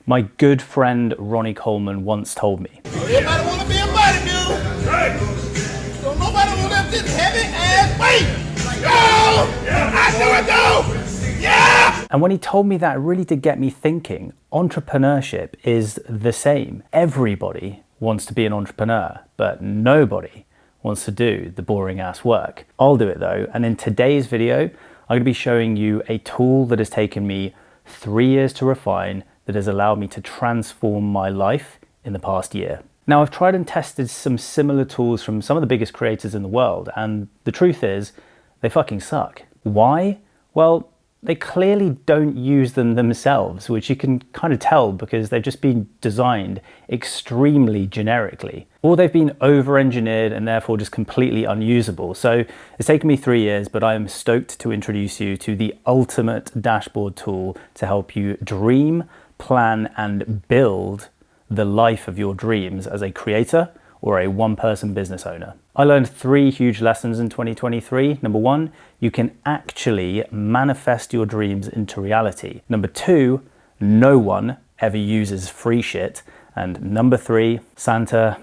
My good friend Ronnie Coleman once told me, everybody want to be a bodybuilder. Right. So nobody want to lift this heavy ass weight. Go! Yeah. I do it though! Yeah! And when he told me that, it really did get me thinking. Entrepreneurship is the same. Everybody wants to be an entrepreneur, but nobody wants to do the boring ass work. I'll do it though, and in today's video, I'm going to be showing you a tool that has taken me 3 years to refine, that has allowed me to transform my life in the past year. Now, I've tried and tested some similar tools from some of the biggest creators in the world, and the truth is, they fucking suck. Why? Well, they clearly don't use them themselves, which you can kind of tell because they've just been designed extremely generically. Or they've been over-engineered and therefore just completely unusable. So it's taken me 3 years, but I am stoked to introduce you to the ultimate dashboard tool to help you dream, plan, and build the life of your dreams as a creator or a one-person business owner. I learned 3 huge lessons in 2023. Number 1, you can actually manifest your dreams into reality. Number 2, no one ever uses free shit. And number 3, Santa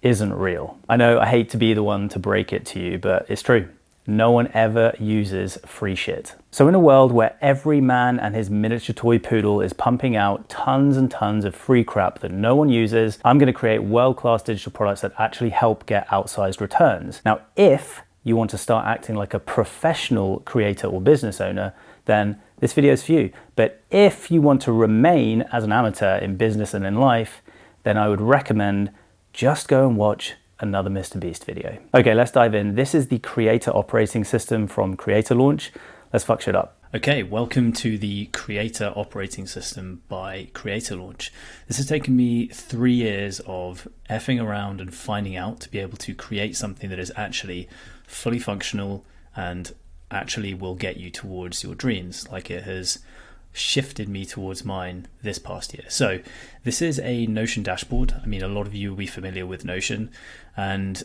isn't real. I know I hate to be the one to break it to you, but it's true. No one ever uses free shit. So in a world where every man and his miniature toy poodle is pumping out tons and tons of free crap that no one uses, I'm gonna create world-class digital products that actually help get outsized returns. Now, if you want to start acting like a professional creator or business owner, then this video is for you. But if you want to remain as an amateur in business and in life, then I would recommend just go and watch another Mr. Beast video. Okay, let's dive in. This is the Creator operating system from CreatorLaunch. Let's fuck shit up. Okay, welcome to the Creator operating system by CreatorLaunch. This has taken me 3 years of effing around and finding out to be able to create something that is actually fully functional and actually will get you towards your dreams, like it has shifted me towards mine this past year. So this is a Notion dashboard. I mean, a lot of you will be familiar with Notion, and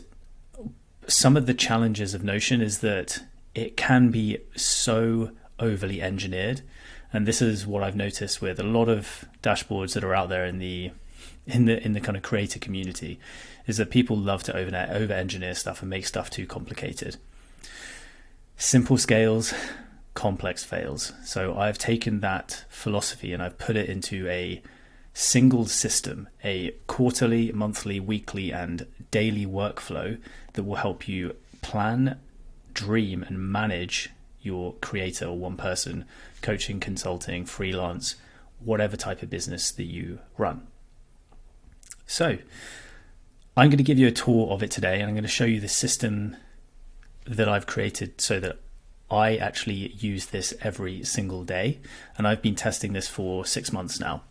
some of the challenges of Notion is that it can be so overly engineered. And this is what I've noticed with a lot of dashboards that are out there in the kind of creator community, is that people love to over engineer stuff and make stuff too complicated. Simple scales, complex fails. So I've taken that philosophy and I've put it into a single system, a quarterly, monthly, weekly, and daily workflow that will help you plan, dream, and manage your creator or one person coaching, consulting, freelance, whatever type of business that you run. So I'm going to give you a tour of it today, and I'm going to show you the system that I've created so that I actually use this every single day, and I've been testing this for 6 months now.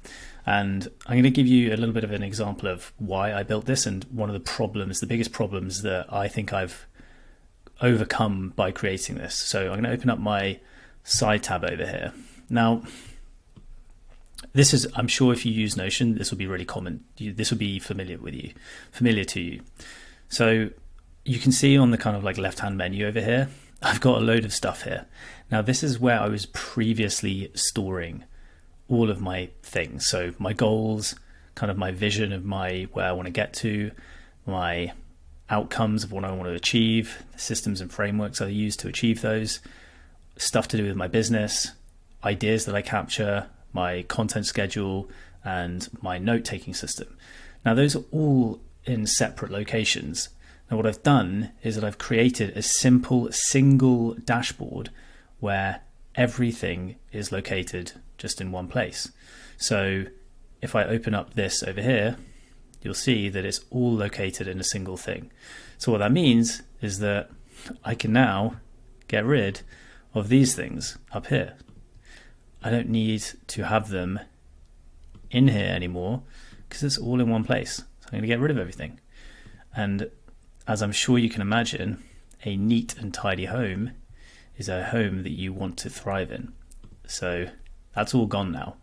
And I'm going to give you a little bit of an example of why I built this and one of the problems, the biggest problems that I think I've overcome by creating this. So I'm going to open up my side tab over here. Now, this is, I'm sure if you use Notion, this will be really common. This will be familiar to you. So you can see on the kind of like left-hand menu over here, I've got a load of stuff here. Now, this is where I was previously storing all of my things. So my goals, kind of my vision of where I want to get to, my outcomes of what I want to achieve, the systems and frameworks I use to achieve those, stuff to do with my business, ideas that I capture, my content schedule, and my note-taking system. Now, those are all in separate locations. Now, what I've done is that I've created a simple single dashboard where everything is located just in one place. So if I open up this over here, you'll see that it's all located in a single thing. So what that means is that I can now get rid of these things up here. I don't need to have them in here anymore because it's all in one place. So I'm going to get rid of everything. And as I'm sure you can imagine, a neat and tidy home is a home that you want to thrive in. So that's all gone now.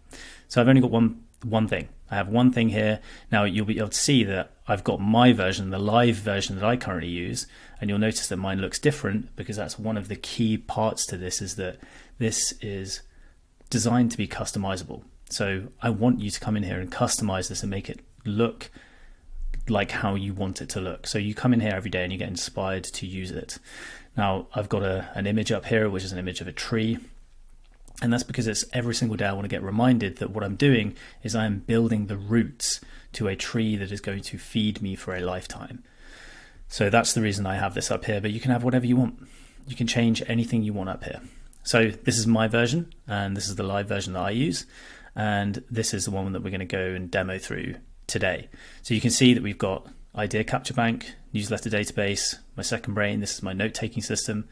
So I've only got one thing. I have one thing here. Now you'll be able to see that I've got my version, the live version that I currently use, and you'll notice that mine looks different because that's one of the key parts to this, is that this is designed to be customizable. So I want you to come in here and customize this and make it look like how you want it to look. So you come in here every day and you get inspired to use it. Now I've got an image up here, which is an image of a tree. And that's because it's every single day I want to get reminded that what I'm doing is I'm building the roots to a tree that is going to feed me for a lifetime. So that's the reason I have this up here, but you can have whatever you want. You can change anything you want up here. So this is my version, and this is the live version that I use. And this is the one that we're going to go and demo through today. So you can see that we've got idea capture bank, newsletter database, my second brain. This is my note-taking system,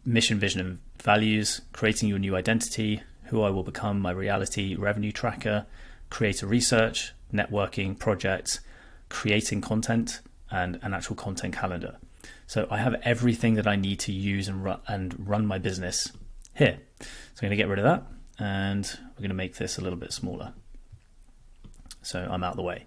mission, vision, and values, creating your new identity, who I will become, my reality, revenue tracker, creator research, networking, projects, creating content, and an actual content calendar. So I have everything that I need to use and run my business here. So I'm going to get rid of that, and we're going to make this a little bit smaller. So I'm out of the way.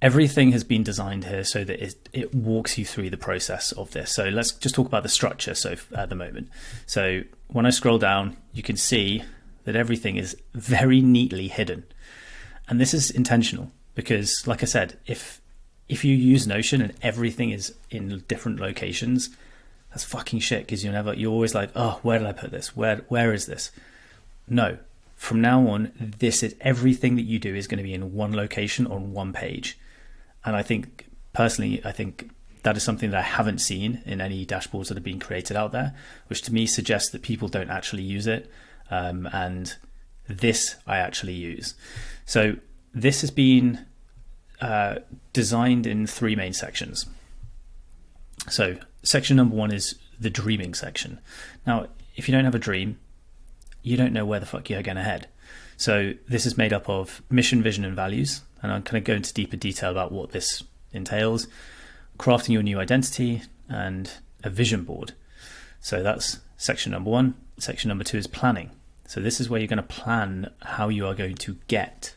Everything has been designed here so that it walks you through the process of this. So let's just talk about the structure at the moment. So when I scroll down, you can see that everything is very neatly hidden. And this is intentional because, like I said, if you use Notion and everything is in different locations, that's fucking shit, because you're always like, oh, where did I put this? Where is this? No. From now on, this is everything that you do is going to be in one location on one page. And I think that is something that I haven't seen in any dashboards that have been created out there, which to me suggests that people don't actually use it. And this I actually use. So this has been designed in three main sections. So section number one is the dreaming section. Now, if you don't have a dream, you don't know where the fuck you're going to head. So this is made up of mission, vision, and values. And I'm going to go into deeper detail about what this entails. Crafting your new identity and a vision board. So that's section number one. Section number two is planning. So this is where you're going to plan how you are going to get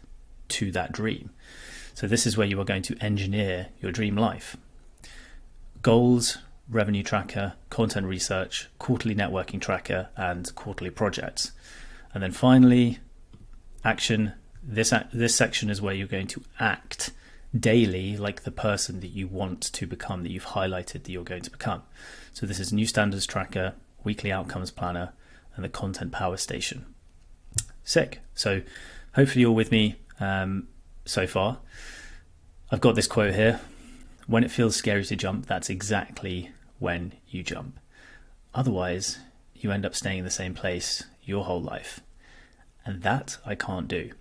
to that dream. So this is where you are going to engineer your dream life. Goals, revenue tracker, content research, quarterly networking tracker, and quarterly projects. And then finally, action. This section is where you're going to act daily like the person that you want to become, that you've highlighted that you're going to become. So this is new standards tracker, weekly outcomes planner, and the content power station. Sick. So hopefully you're with me so far. I've got this quote here. When it feels scary to jump, that's exactly when you jump. Otherwise, you end up staying in the same place your whole life. And that I can't do.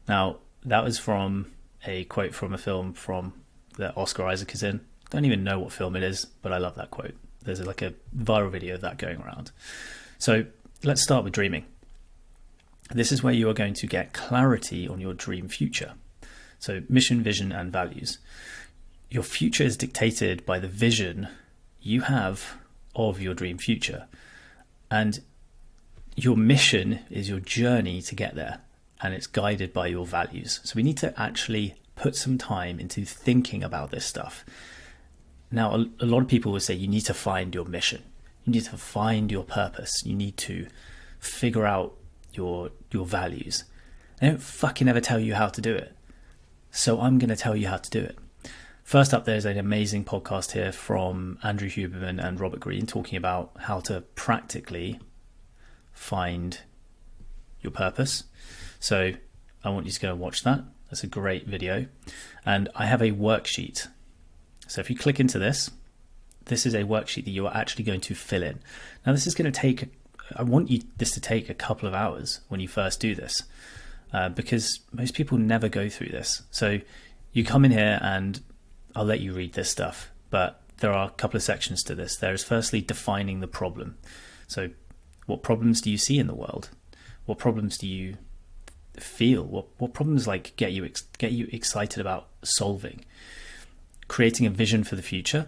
Now, that was from a quote from a film that Oscar Isaac is in. Don't even know what film it is, but I love that quote. There's like a viral video of that going around. So let's start with dreaming. This is where you are going to get clarity on your dream future. So mission, vision, and values. Your future is dictated by the vision you have of your dream future. And your mission is your journey to get there. And it's guided by your values. So we need to actually put some time into thinking about this stuff. Now, a lot of people will say you need to find your mission. You need to find your purpose. You need to figure out your values. They don't fucking ever tell you how to do it. So I'm going to tell you how to do it. First up, there's an amazing podcast here from Andrew Huberman and Robert Greene talking about how to practically find your purpose. So I want you to go and watch that. That's a great video. And I have a worksheet. So if you click into this, this is a worksheet that you are actually going to fill in. Now this is going to take, I want this to take a couple of hours when you first do this, because most people never go through this. So you come in here and I'll let you read this stuff, but there are a couple of sections to this. There is firstly defining the problem. So what problems do you see in the world? What problems do you feel? What problems like get you excited about solving? Creating a vision for the future,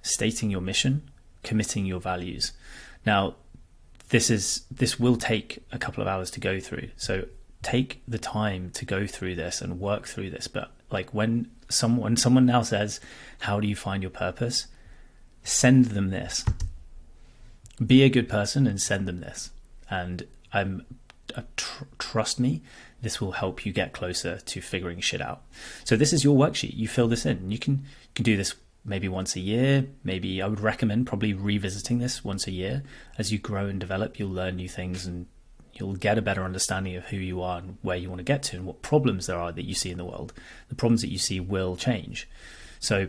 stating your mission, committing your values. Now, this will take a couple of hours to go through. So take the time to go through this and work through this. But like when someone now says, how do you find your purpose? Send them this. Be a good person and send them this. And I'm trust me, this will help you get closer to figuring shit out. So this is your worksheet. You fill this in. You can do this maybe once a year. Maybe I would recommend probably revisiting this once a year. As you grow and develop, you'll learn new things and you'll get a better understanding of who you are and where you want to get to and what problems there are that you see in the world. The problems that you see will change. So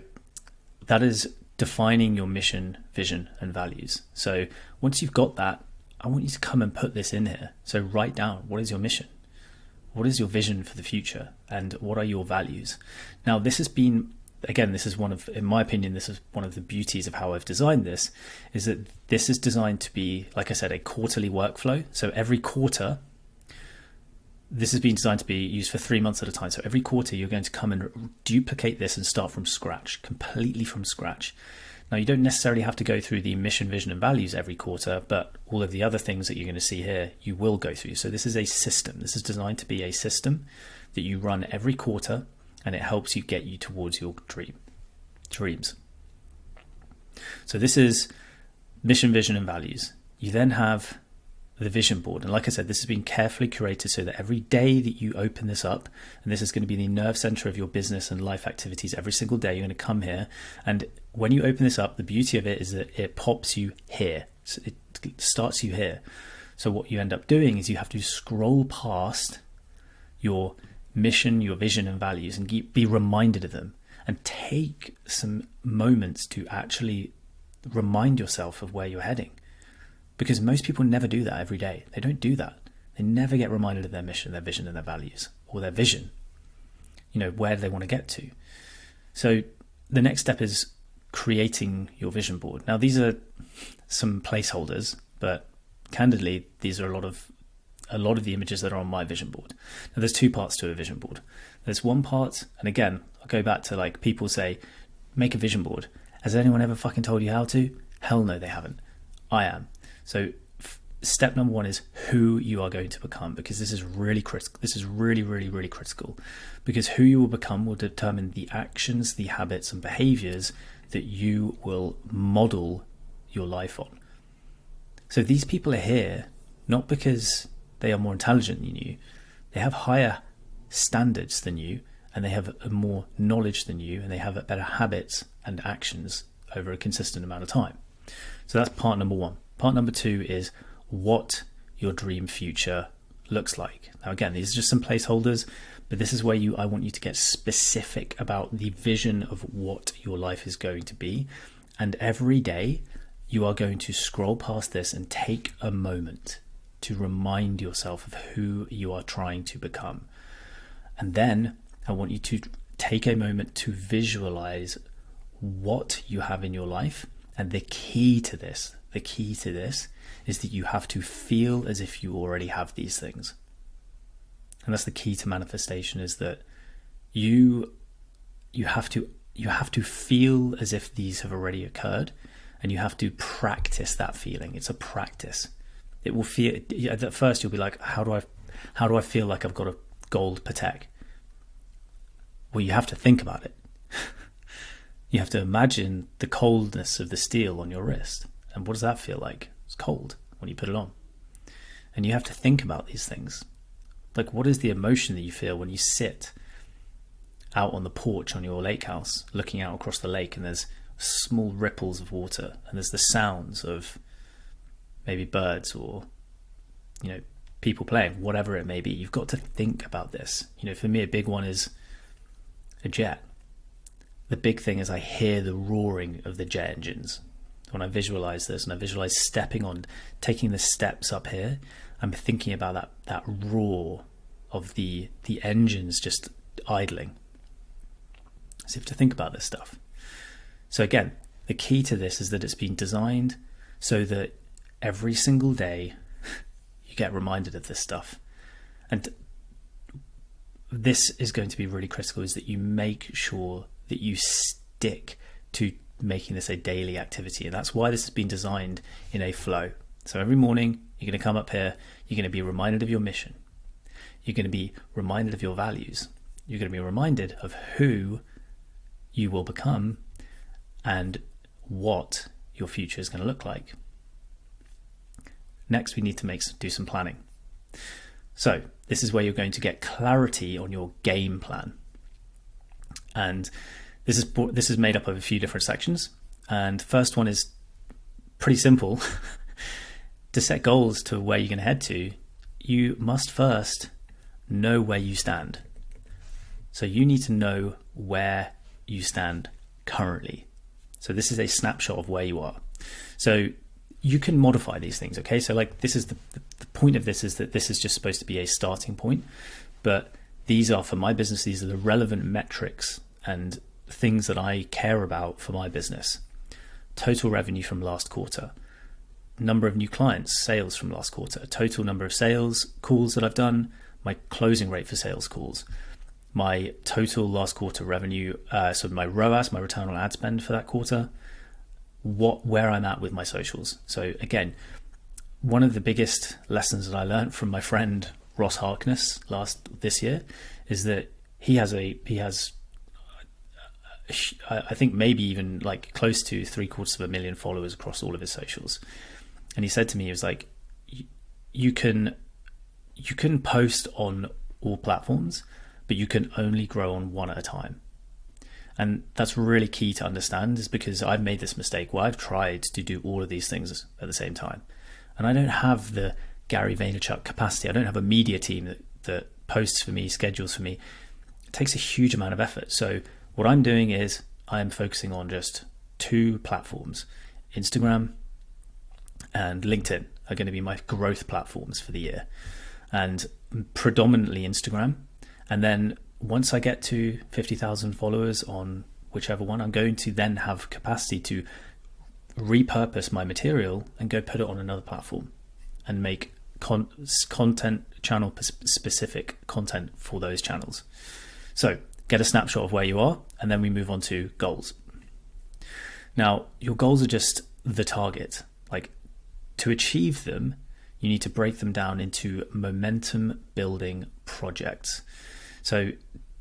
that is defining your mission, vision, and values. So once you've got that, I want you to come and put this in here. So write down, what is your mission? What is your vision for the future? And what are your values? Now, this has been, again, this is one of, in my opinion, this is one of the beauties of how I've designed this, is that this is designed to be, like I said, a quarterly workflow. So every quarter, this has been designed to be used for 3 months at a time. So every quarter, you're going to come and duplicate this and start from scratch, completely from scratch. Now, you don't necessarily have to go through the mission, vision, and values every quarter, but all of the other things that you're going to see here, you will go through. So this is a system. This is designed to be a system that you run every quarter, and it helps you get you towards your dreams. So this is mission, vision, and values. You then have the vision board. And like I said, this has been carefully curated so that every day that you open this up, and this is going to be the nerve center of your business and life activities every single day, you're going to come here. And when you open this up, the beauty of it is that it pops you here. So it starts you here. So what you end up doing is you have to scroll past your mission, your vision and values and be reminded of them, and take some moments to actually remind yourself of where you're heading. Because most people never do that every day. They don't do that. They never get reminded of their mission, their vision and their values, or their vision, where they want to get to. So the next step is creating your vision board. Now, these are some placeholders, but candidly, these are a lot of the images that are on my vision board. Now, there's two parts to a vision board. There's one part, and again, I'll go back to like people say, make a vision board. Has anyone ever fucking told you how to? Hell no, they haven't. I am. So step number one is who you are going to become, because this is really critical. This is really, really, really critical, because who you will become will determine the actions, the habits and behaviors that you will model your life on. So these people are here not because they are more intelligent than you. They have higher standards than you, and they have more knowledge than you, and they have better habits and actions over a consistent amount of time. So that's part number one. Part number two is what your dream future looks like. Now, again, these are just some placeholders, but this is where I want you to get specific about the vision of what your life is going to be. And every day you are going to scroll past this and take a moment to remind yourself of who you are trying to become. And then I want you to take a moment to visualize what you have in your life. And the key to this is that you have to feel as if you already have these things. And that's the key to manifestation, is that you have to feel as if these have already occurred, and you have to practice that feeling. It's a practice. It will feel, at first you'll be like, how do I feel like I've got a gold Patek? Well, you have to think about it. You have to imagine the coldness of the steel on your wrist. And what does that feel like? It's cold when you put it on. And you have to think about these things. Like, what is the emotion that you feel when you sit out on the porch on your lake house, looking out across the lake, and there's small ripples of water, and there's the sounds of maybe birds or, people playing, whatever it may be. You've got to think about this. For me, a big one is a jet. The big thing is I hear the roaring of the jet engines. When I visualize this and I visualize stepping on, taking the steps up here, I'm thinking about that roar of the engines just idling. So you have to think about this stuff. So again, the key to this is that it's been designed so that every single day you get reminded of this stuff. And this is going to be really critical, is that you make sure that you stick to making this a daily activity. And that's why this has been designed in a flow. So every morning you're going to come up here, you're going to be reminded of your mission. You're going to be reminded of your values. You're going to be reminded of who you will become and what your future is going to look like. Next, we need to do some planning. So this is where you're going to get clarity on your game plan. And this is made up of a few different sections. And the first one is pretty simple. To set goals to where you're going to head to, you must first know where you stand. So you need to know where you stand currently. So this is a snapshot of where you are. So you can modify these things, okay? So like this is the point of this, is that this is just supposed to be a starting point, but these are, for my business, these are the relevant metrics and things that I care about for my business. Total revenue from last quarter, number of new clients, sales from last quarter, total number of sales calls that I've done, my closing rate for sales calls, my total last quarter revenue, so my ROAS, my return on ad spend for that quarter, where I'm at with my socials. So again, one of the biggest lessons that I learned from my friend Ross Harkness this year is that he has I think maybe even like close to 750,000 followers across all of his socials. And he said to me, he was like, you can post on all platforms, but you can only grow on one at a time. And that's really key to understand, is because I've made this mistake where I've tried to do all of these things at the same time. And I don't have the Gary Vaynerchuk capacity. I don't have a media team that posts for me, schedules for me. It takes a huge amount of effort. So what I'm doing is I'm focusing on just 2 platforms. Instagram and LinkedIn are going to be my growth platforms for the year, and predominantly Instagram. And then once I get to 50,000 followers on whichever one, I'm going to then have capacity to repurpose my material and go put it on another platform and make content channel specific content for those channels. So get a snapshot of where you are, and then we move on to goals. Now, your goals are just the target. Like, to achieve them, you need to break them down into momentum building projects. So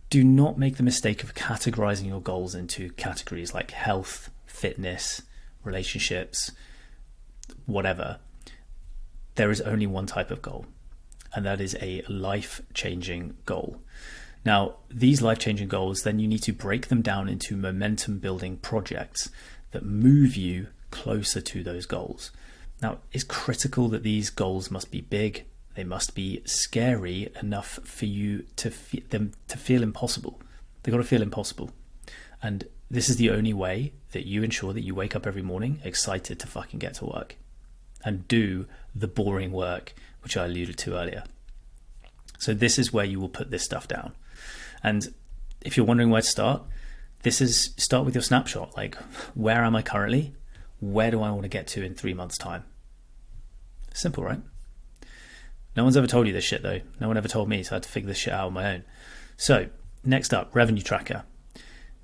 do not make the mistake of categorizing your goals into categories like health, fitness, relationships, whatever. There is only one type of goal, and that is a life-changing goal. Now, these life-changing goals, then you need to break them down into momentum building projects that move you closer to those goals. Now, it's critical that these goals must be big. They must be scary enough for you to feel impossible. They've got to feel impossible. And this is the only way that you ensure that you wake up every morning excited to fucking get to work and do the boring work, which I alluded to earlier. So this is where you will put this stuff down. And if you're wondering where to start with your snapshot. Like, where am I currently? Where do I want to get to in 3 months' time? Simple, right? No one's ever told you this shit though. No one ever told me, so I had to figure this shit out on my own. So next up, revenue tracker.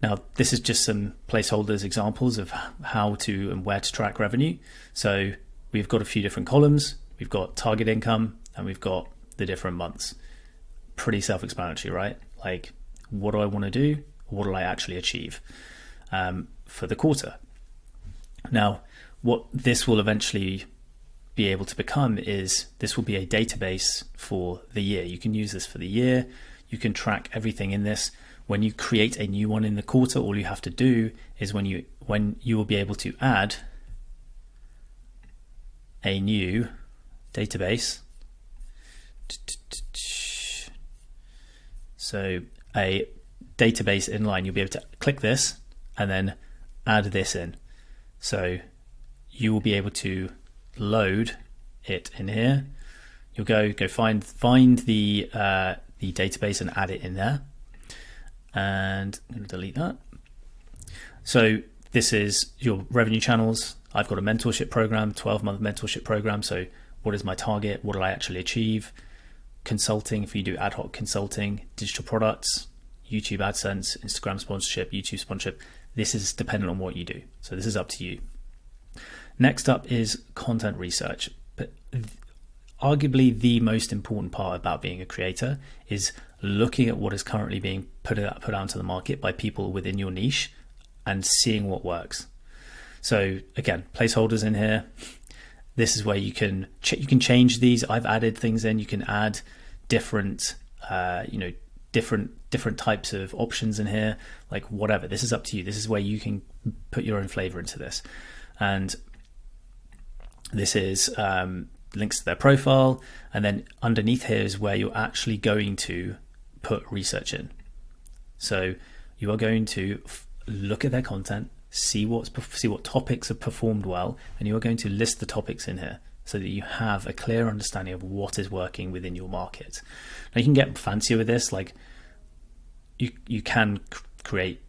Now, this is just some placeholders, examples of how to and where to track revenue. So we've got a few different columns. We've got target income and we've got the different months. Pretty self-explanatory, right? Like, what do I want to do? What will I actually achieve for the quarter? Now, what this will eventually be able to become is, this will be a database for the year. You can use this for the year. You can track everything in this. When you create a new one in the quarter, all you have to do is when you will be able to add a new database. So a database inline, you'll be able to click this and then add this in. So you will be able to load it in here. You'll go find the database and add it in there. And I'm going to delete that. So this is your revenue channels. I've got a mentorship program, 12-month mentorship program. So what is my target? What will I actually achieve? Consulting, if you do ad hoc consulting, digital products, YouTube AdSense, Instagram sponsorship, YouTube sponsorship. This is dependent on what you do. So this is up to you. Next up is content research. But arguably the most important part about being a creator is looking at what is currently being put out into the market by people within your niche and seeing what works. So again, placeholders in here. This is where you can change these. I've added things in. You can add different, different types of options in here, like whatever. This is up to you. This is where you can put your own flavor into this. And this is links to their profile. And then underneath here is where you're actually going to put research in. So you are going to look at their content, see what topics have performed well, and you are going to list the topics in here so that you have a clear understanding of what is working within your market. Now you can get fancier with this, like you can create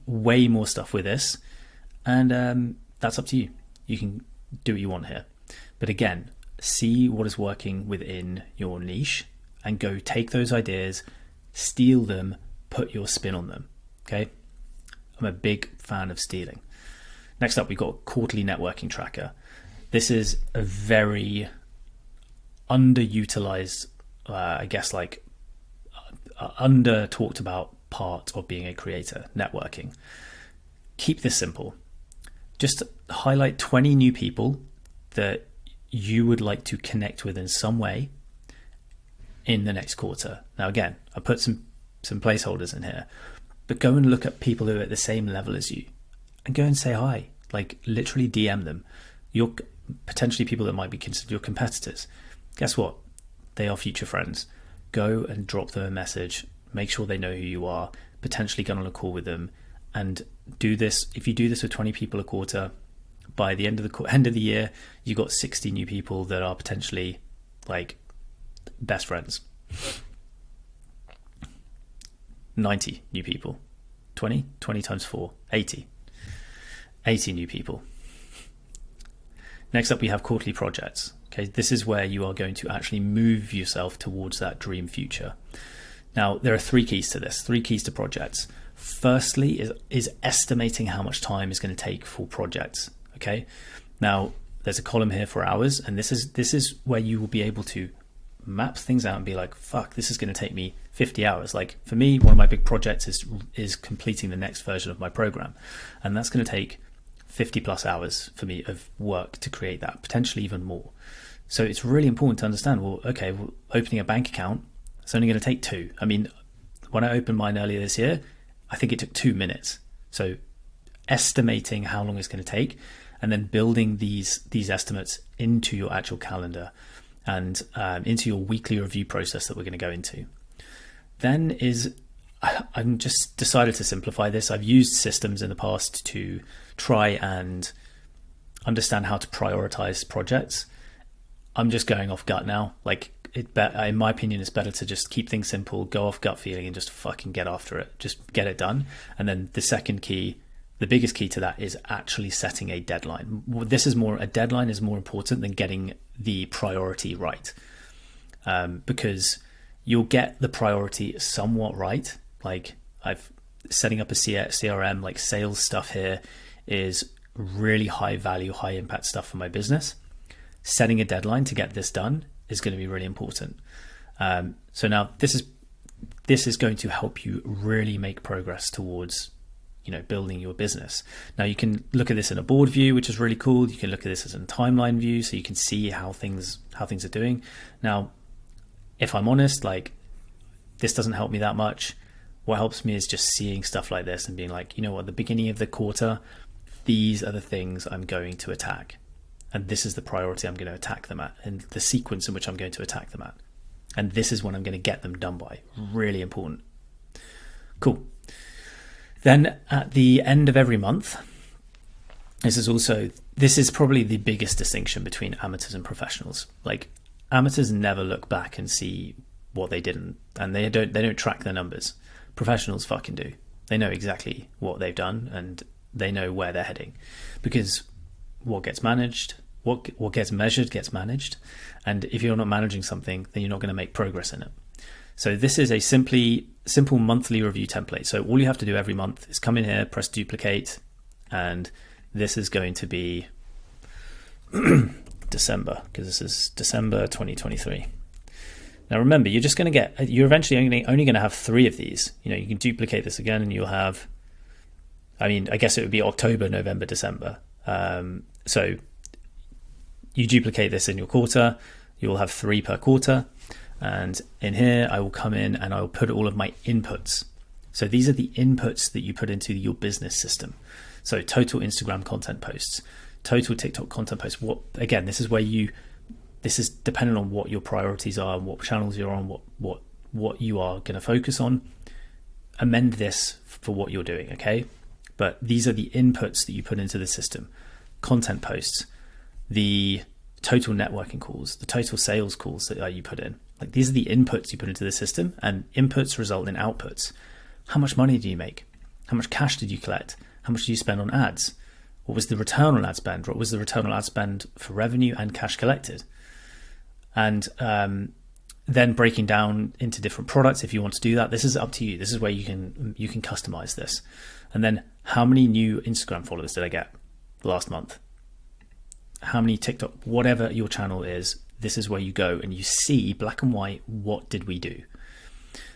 way more stuff with this, and that's up to you. You can do what you want here. But again, see what is working within your niche and go take those ideas, steal them, put your spin on them. Okay, I'm a big fan of stealing. Next up, we've got a quarterly networking tracker. This is a very underutilized, under talked about part of being a creator, networking. Keep this simple. Just highlight 20 new people that you would like to connect with in some way in the next quarter. Now, again, I put some placeholders in here, but go and look at people who are at the same level as you and go and say hi, like literally DM them. You're potentially people that might be considered your competitors. Guess what? They are future friends. Go and drop them a message, make sure they know who you are, potentially get on a call with them, and do this. If you do this with 20 people a quarter, by the end of the year, you got 60 new people that are potentially like best friends. 90 new people. 20 times 4, 80 new people. Next up, we have quarterly projects. Okay, this is where you are going to actually move yourself towards that dream future. Now, there are 3 keys to this, 3 keys to projects. Firstly is estimating how much time is going to take for projects. Okay, now there's a column here for hours, and this is where you will be able to map things out and be like, fuck, this is going to take me 50 hours. Like for me, one of my big projects is completing the next version of my program, and that's going to take 50 plus hours for me of work to create that, potentially even more. So it's really important to understand, opening a bank account, it's only going to take 2. I mean, when I opened mine earlier this year, I think it took 2 minutes. So estimating how long it's going to take, and then building these estimates into your actual calendar and into your weekly review process that we're going to go into. Then I'm just decided to simplify this. I've used systems in the past to try and understand how to prioritize projects. I'm just going off gut now. Like, in my opinion, it's better to just keep things simple, go off gut feeling, and just fucking get after it. Just get it done. And then the biggest key to that is actually setting a deadline. A deadline is more important than getting the priority right, because you'll get the priority somewhat right. Like setting up a CRM, like sales stuff here is really high value, high impact stuff for my business. Setting a deadline to get this done is going to be really important. So now this is going to help you really make progress towards building your business. Now you can look at this in a board view, which is really cool. You can look at this as a timeline view, so you can see how things are doing. Now, if I'm honest, like this doesn't help me that much. What helps me is just seeing stuff like this and being like, at the beginning of the quarter, these are the things I'm going to attack. And this is the priority I'm going to attack them at, and the sequence in which I'm going to attack them at. And this is when I'm going to get them done by. Really important. Cool. Then at the end of every month, this is probably the biggest distinction between amateurs and professionals. Like, amateurs never look back and see what they did, and they don't track their numbers. Professionals fucking do. They know exactly what they've done, and they know where they're heading, because what gets managed, what gets measured gets managed. And if you're not managing something, then you're not going to make progress in it. So this is a simple monthly review template. So all you have to do every month is come in here, press duplicate, and this is going to be December, because this is December 2023. Now remember, you're eventually only going to have 3 of these. You can duplicate this again, and you'll have, I guess it would be October, November, December. So you duplicate this in your quarter, you'll have 3 per quarter. And in here, I will come in and I will put all of my inputs. So these are the inputs that you put into your business system. So total Instagram content posts, total TikTok content posts. Again, this is where this is dependent on what your priorities are and what channels you're on, what you are going to focus on. Amend this for what you're doing, okay? But these are the inputs that you put into the system. Content posts, the total networking calls, the total sales calls that you put in. Like, these are the inputs you put into the system, and inputs result in outputs. How much money do you make? How much cash did you collect? How much do you spend on ads? What was the return on ad spend? What was the return on ad spend for revenue and cash collected? And then breaking down into different products if you want to do that. This is up to you. This is where you can customize this. And then, how many new Instagram followers did I get last month? How many TikTok, whatever your channel is, this is where you go and you see black and white, what did we do?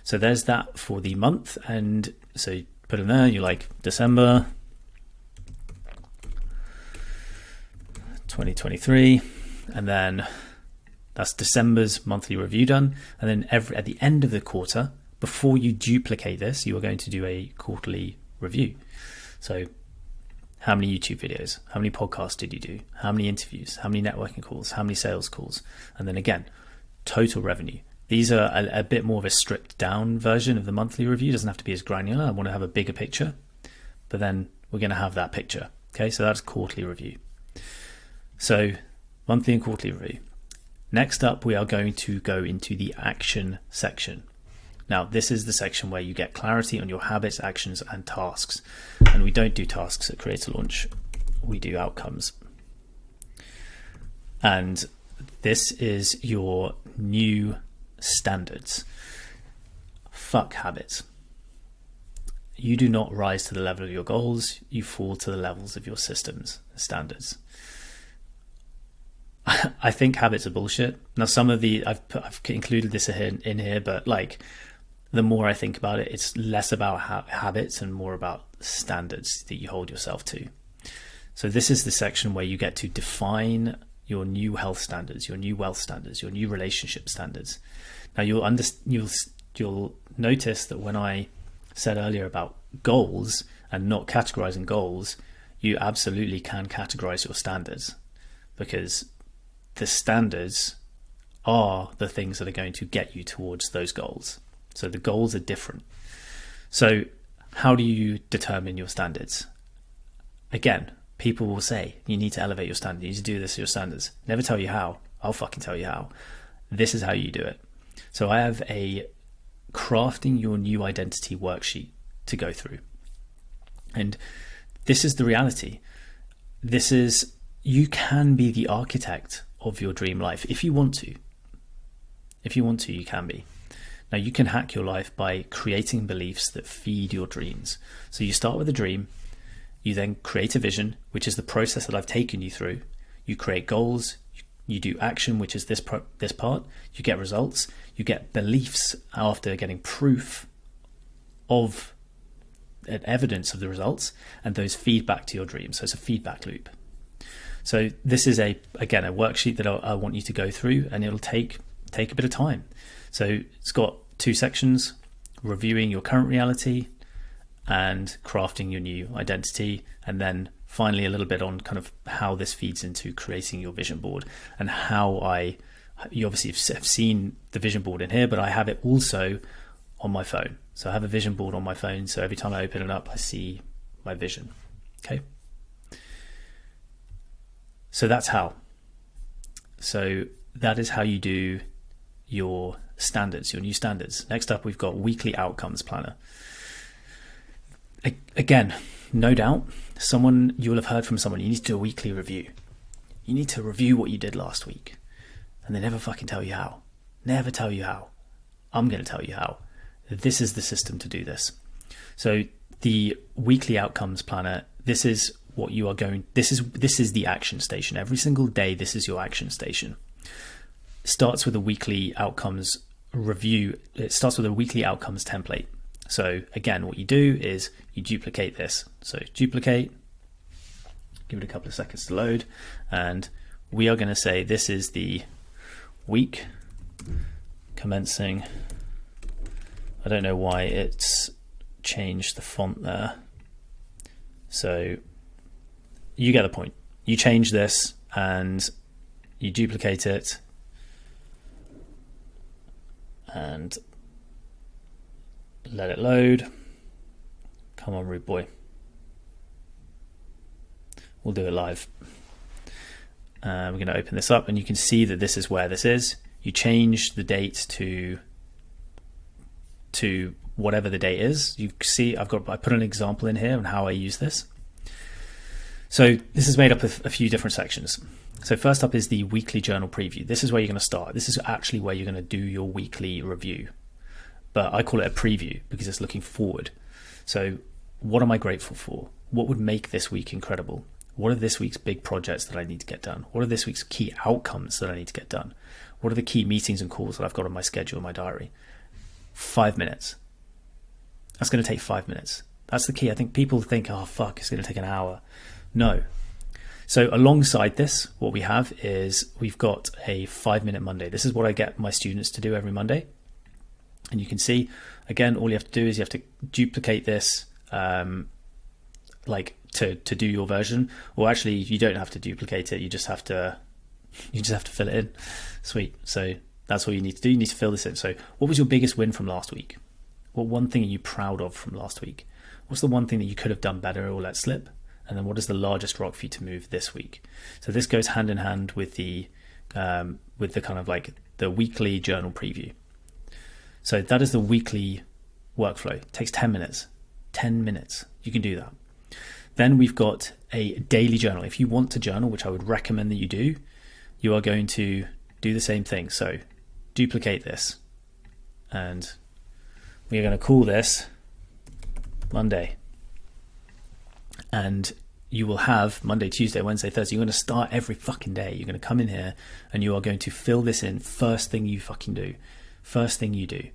So there's that for the month. And so you put in there, you're like December 2023, and then that's December's monthly review done. And then at the end of the quarter, before you duplicate this, you are going to do a quarterly review. So how many YouTube videos, how many podcasts did you do? How many interviews, how many networking calls, how many sales calls? And then again, total revenue. These are a bit more of a stripped down version of the monthly review. It doesn't have to be as granular. I want to have a bigger picture, but then we're going to have that picture. Okay, so that's quarterly review. So monthly and quarterly review. Next up, we are going to go into the action section. Now, this is the section where you get clarity on your habits, actions, and tasks. And we don't do tasks at CreatorLaunch. We do outcomes. And this is your new standards. Fuck habits. You do not rise to the level of your goals. You fall to the levels of your systems, standards. I think habits are bullshit. Now, some of I've included this in here, but like, the more I think about it, it's less about habits and more about standards that you hold yourself to. So this is the section where you get to define your new health standards, your new wealth standards, your new relationship standards. Now you'll notice that when I said earlier about goals and not categorizing goals, you absolutely can categorize your standards, because the standards are the things that are going to get you towards those goals. So the goals are different. So how do you determine your standards? Again, people will say, you need to elevate your standards. You need to do this to your standards. Never tell you how. I'll fucking tell you how. This is how you do it. So I have a crafting your new identity worksheet to go through. And this is the reality. You can be the architect of your dream life if you want to. If you want to, you can be. Now, you can hack your life by creating beliefs that feed your dreams. So you start with a dream, you then create a vision, which is the process that I've taken you through. You create goals, you do action, which is this part, you get results, you get beliefs after getting proof of evidence of the results, and those feed back to your dreams. So it's a feedback loop. So this is a worksheet that I want you to go through, and it'll take a bit of time. So it's got 2 sections: reviewing your current reality and crafting your new identity. And then finally a little bit on kind of how this feeds into creating your vision board, and you obviously have seen the vision board in here, but I have it also on my phone. So I have a vision board on my phone. So every time I open it up, I see my vision. Okay. So that's how. So that is how you do your standards, your new standards. Next up, we've got weekly outcomes planner. Again, no doubt, you'll have heard from someone, you need to do a weekly review. You need to review what you did last week. And they never fucking tell you how. Never tell you how. I'm going to tell you how. This is the system to do this. So the weekly outcomes planner, this is what you are going, this is the action station. Every single day, this is your action station. It starts with a weekly outcomes review. It starts with a weekly outcomes template. So again, what you do is you duplicate this. So duplicate, give it a couple of seconds to load. And we are going to say this is the week commencing. I don't know why it's changed the font there. So you get the point. You change this and you duplicate it and let it load. Come on, rude boy. We'll do it live. We're going to open this up and you can see that this is where this is. You change the date to whatever the date is. You see I put an example in here on how I use this. So this is made up of a few different sections. So first up is the weekly journal preview. This is where you're going to start. This is actually where you're going to do your weekly review. But I call it a preview because it's looking forward. So what am I grateful for? What would make this week incredible? What are this week's big projects that I need to get done? What are this week's key outcomes that I need to get done? What are the key meetings and calls that I've got on my schedule, in my diary? 5 minutes. That's going to take 5 minutes. That's the key. I think people think, oh, fuck, it's going to take an hour. No. So alongside this, what we have is we've got a 5-minute Monday. This is what I get my students to do every Monday. And you can see, again, all you have to do is you have to duplicate this like to do your version. Or actually, you don't have to duplicate it. You just have to fill it in. Sweet. So that's all you need to do. You need to fill this in. So what was your biggest win from last week? What one thing are you proud of from last week? What's the one thing that you could have done better or let slip? And then what is the largest rock for you to move this week? So this goes hand in hand with the kind of like the weekly journal preview. So that is the weekly workflow. It takes 10 minutes. 10 minutes. You can do that. Then we've got a daily journal. If you want to journal, which I would recommend that you do, you are going to do the same thing. So duplicate this. And we are going to call this Monday. And you will have Monday, Tuesday, Wednesday, Thursday. You're going to start every fucking day. You're going to come in here and you are going to fill this in first thing you fucking do. First thing you do.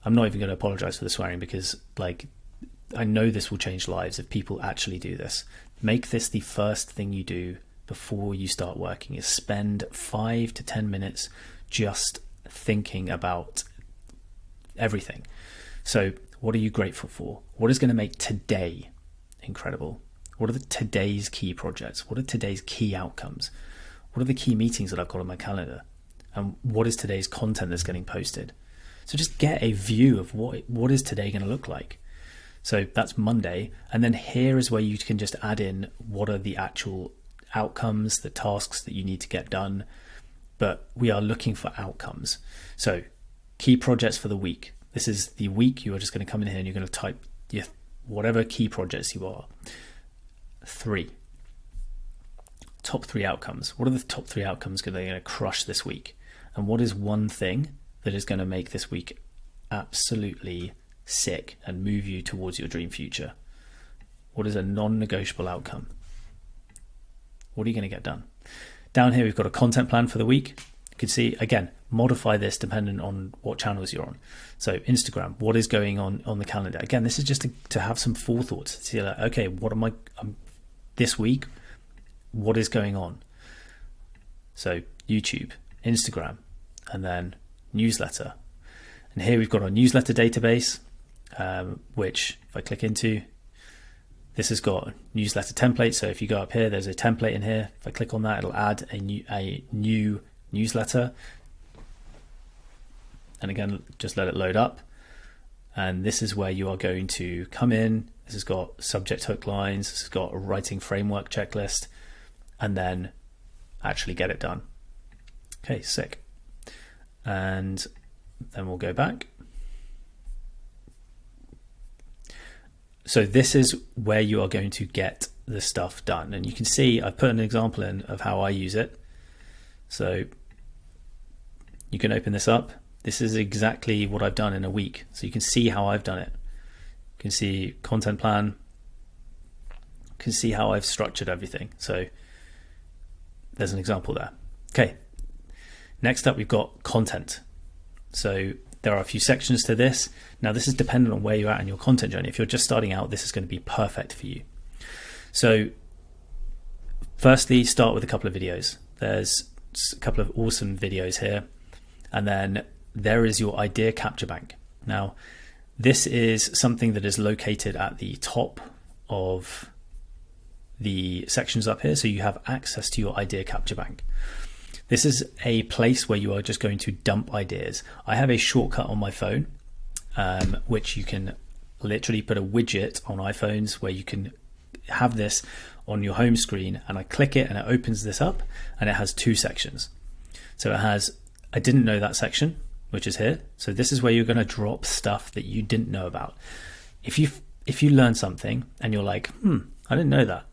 I'm not even going to apologize for the swearing because like I know this will change lives if people actually do this. Make this the first thing you do before you start working, is spend 5 to 10 minutes just thinking about everything. So what are you grateful for? What is going to make today incredible? What are today's key projects? What are today's key outcomes? What are the key meetings that I've got on my calendar? And what is today's content that's getting posted? So just get a view of what is today going to look like. So that's Monday. And then here is where you can just add in what are the actual outcomes, the tasks that you need to get done. But we are looking for outcomes. So key projects for the week. This is the week. You are just going to come in here and you're going to type whatever key projects you are. 3. Top 3 outcomes. What are the top 3 outcomes that are going to crush this week? And what is one thing that is going to make this week absolutely sick and move you towards your dream future? What is a non-negotiable outcome? What are you going to get done? Down here, we've got a content plan for the week. You can see, again, modify this depending on what channels you're on. So Instagram, what is going on the calendar? Again, this is just to have some forethought. To see like, okay, what am I this week? What is going on? So YouTube, Instagram, and then newsletter. And here we've got our newsletter database, which if I click into, this has got newsletter template. So if you go up here, there's a template in here. If I click on that, it'll add a new newsletter. And again, just let it load up. And this is where you are going to come in. This has got subject hook lines. This has got a writing framework checklist, and then actually get it done. Okay, sick. And then we'll go back. So this is where you are going to get the stuff done. And you can see I've put an example in of how I use it. So you can open this up. This is exactly what I've done in a week. So you can see how I've done it. You can see content plan. You can see how I've structured everything. So there's an example there. Okay. Next up, we've got content. So there are a few sections to this. Now, this is dependent on where you're at in your content journey. If you're just starting out, this is going to be perfect for you. So firstly, start with a couple of videos. There's a couple of awesome videos here. And then there is your idea capture bank. Now, this is something that is located at the top of the sections up here. So you have access to your idea capture bank. This is a place where you are just going to dump ideas. I have a shortcut on my phone, which you can literally put a widget on iPhones where you can have this on your home screen, and I click it and it opens this up, and it has 2 sections. So it has, I didn't know that section, which is here. So this is where you're going to drop stuff that you didn't know about. If you learn something and you're like, I didn't know that,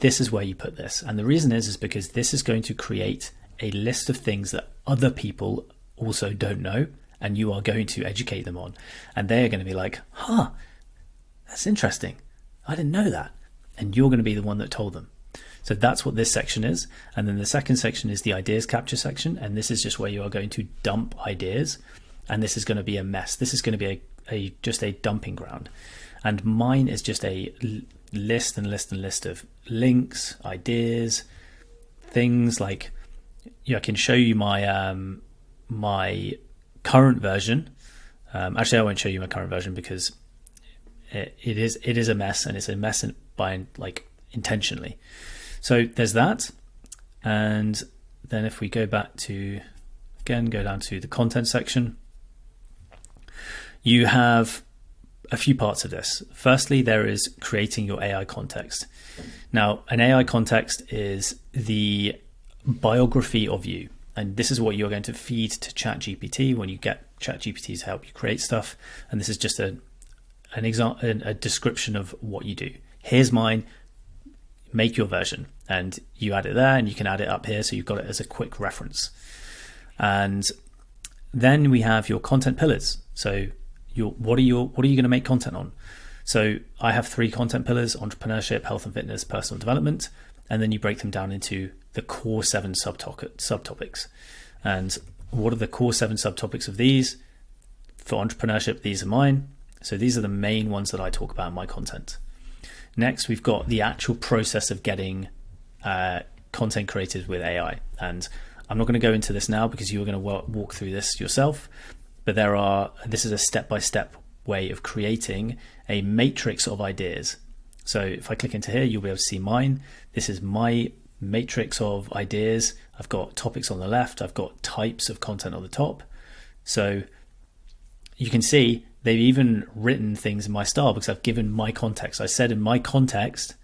this is where you put this. And the reason is because this is going to create a list of things that other people also don't know, and you are going to educate them on. And they're going to be like, that's interesting. I didn't know that. And you're going to be the one that told them. So that's what this section is. And then the second section is the ideas capture section. And this is just where you are going to dump ideas. And this is going to be a mess. This is going to be just a dumping ground. And mine is just a list of links, ideas, things like, I can show you my my current version. Actually, I won't show you my current version because it is a mess, and it's a mess by intentionally. So there's that. And then if we go back to, again, go down to the content section, you have a few parts of this. Firstly, there is creating your AI context. Now, an AI context is the biography of you. And this is what you're going to feed to ChatGPT when you get ChatGPT to help you create stuff. And this is just an example, a description of what you do. Here's mine, make your version. And you add it there, and you can add it up here. So you've got it as a quick reference. And then we have your content pillars. So what are you going to make content on? So I have 3 content pillars: entrepreneurship, health and fitness, personal development. And then you break them down into the core 7 subtopics. And what are the core 7 subtopics of these? For entrepreneurship, these are mine. So these are the main ones that I talk about in my content. Next, we've got the actual process of getting content created with AI. And I'm not going to go into this now because you're going to walk through this yourself. But this is a step-by-step way of creating a matrix of ideas. So if I click into here, you'll be able to see mine. This is my matrix of ideas. I've got topics on the left. I've got types of content on the top. So you can see they've even written things in my style because I've given my context. I said in my context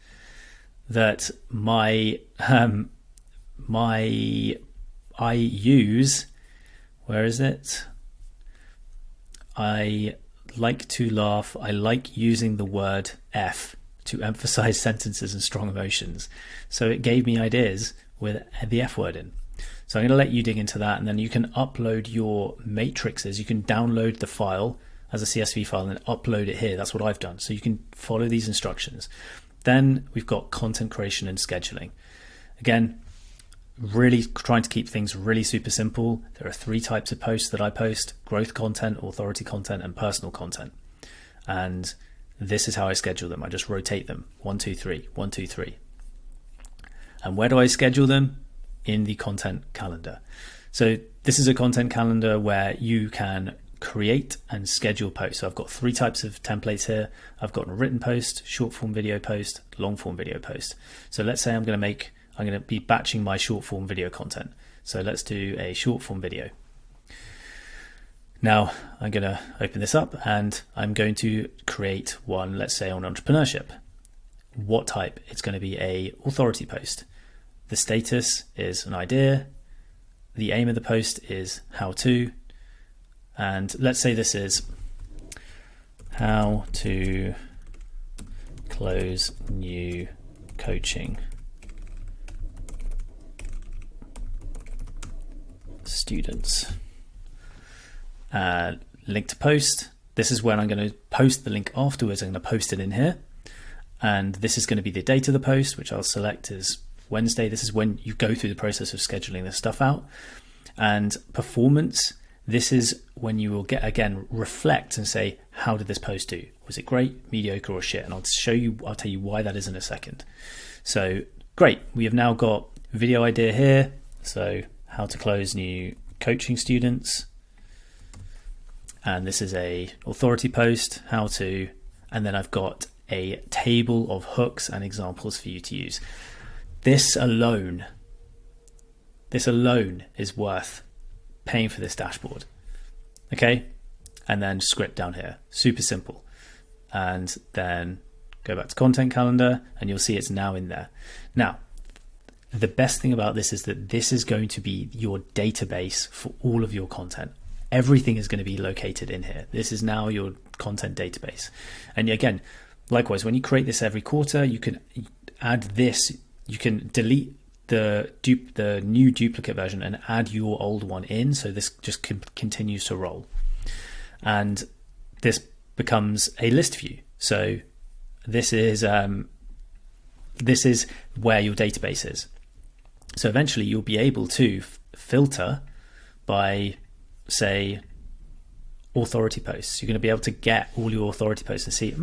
that I use, where is it? I like to laugh. I like using the word F to emphasize sentences and strong emotions. So it gave me ideas with the F word in. So I'm going to let you dig into that, and then you can upload your matrices. You can download the file as a CSV file and then upload it here. That's what I've done. So you can follow these instructions. Then we've got content creation and scheduling. Again, really trying to keep things really super simple. There are 3 types of posts that I post: growth content, authority content, and personal content. And this is how I schedule them. I just rotate them. 1, 2, 3, 1, 2, 3. And where do I schedule them? In the content calendar. So this is a content calendar where you can create and schedule posts. So I've got 3 types of templates here. I've got a written post, short form video post, long form video post. So let's say I'm going to be batching my short form video content. So let's do a short form video. Now I'm going to open this up and I'm going to create one, let's say on entrepreneurship. What type? It's going to be a authority post. The status is an idea. The aim of the post is how to. And let's say this is how to close new coaching students. Link to post. This is when I'm going to post the link afterwards. I'm going to post it in here. And this is going to be the date of the post, which I'll select as Wednesday. This is when you go through the process of scheduling this stuff out. And performance, this is when you will reflect and say, how did this post do? Was it great, mediocre, or shit? And I'll tell you why that is in a second. So great. We have now got video idea here. So how to close new coaching students. and this is a authority post, how to, and then I've got a table of hooks and examples for you to use. This alone is worth paying for this dashboard. Okay, and then script down here, super simple. And then go back to content calendar and you'll see it's now in there. Now, the best thing about this is that this is going to be your database for all of your content. Everything is going to be located in here. This is now your content database. And again, likewise, when you create this every quarter, you can add this, you can delete the new duplicate version and add your old one in. So this just continues to roll. And this becomes a list view. So this is where your database is. So eventually you'll be able to filter by, say, authority posts. You're going to be able to get all your authority posts and see,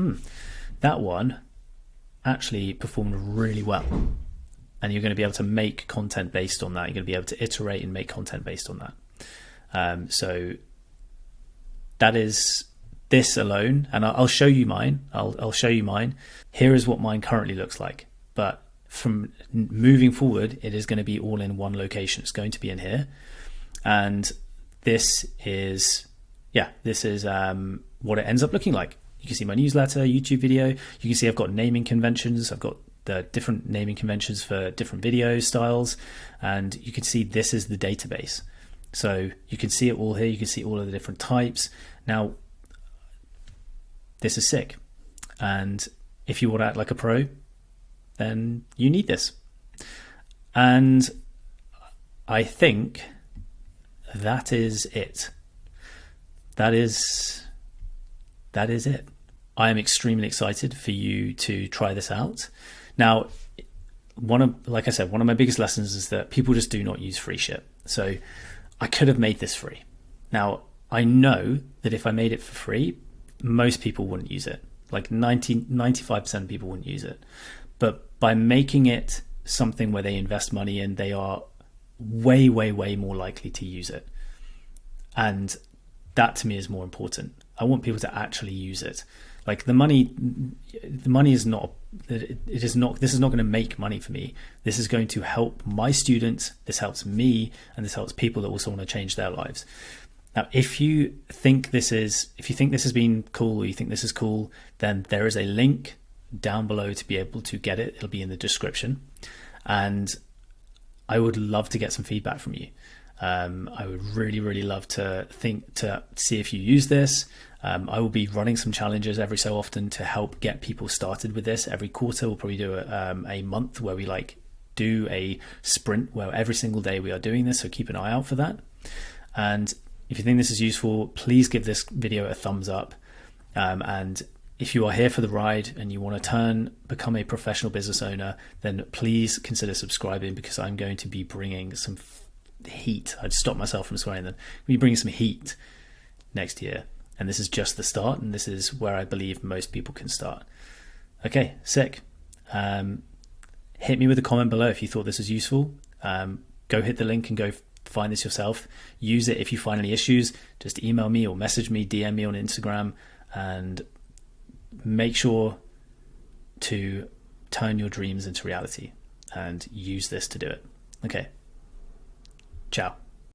that one actually performed really well. And you're going to be able to make content based on that. You're going to be able to iterate and make content based on that. So that is this alone. And I'll show you mine. I'll show you mine. Here is what mine currently looks like. But from moving forward, it is going to be all in one location. It's going to be in here. And this is what it ends up looking like. You can see my newsletter, YouTube video. You can see I've got naming conventions. I've got the different naming conventions for different video styles. And you can see this is the database. So you can see it all here. You can see all of the different types. Now, this is sick. And if you want to act like a pro, then you need this. And I think that is it. That is it. I am extremely excited for you to try this out. Now, like I said, one of my biggest lessons is that people just do not use free shit. So I could have made this free. Now, I know that if I made it for free, most people wouldn't use it. Like 95% of people wouldn't use it. But by making it something where they invest money in, they are way, way, way more likely to use it. And that to me is more important. I want people to actually use it. Like the money is not, this is not going to make money for me. This is going to help my students. This helps me, and this helps people that also want to change their lives. Now, if you think this has been cool, or you think this is cool, then there is a link down below to be able to get it. It'll be in the description. And I would love to get some feedback from you. I would really, really love to see if you use this. I will be running some challenges every so often to help get people started with this. Every quarter, we'll probably do a month where we do a sprint where every single day we are doing this. So keep an eye out for that. And if you think this is useful, please give this video a thumbs up. And if you are here for the ride and you want to become a professional business owner, then please consider subscribing, because I'm going to be bringing some heat. I'd stop myself from swearing then. We'll be bringing some heat next year. And this is just the start. And this is where I believe most people can start. Okay, sick. Hit me with a comment below if you thought this was useful. Go hit the link and go find this yourself. Use it. If you find any issues, just email me or message me, DM me on Instagram, and make sure to turn your dreams into reality and use this to do it. Okay. Ciao.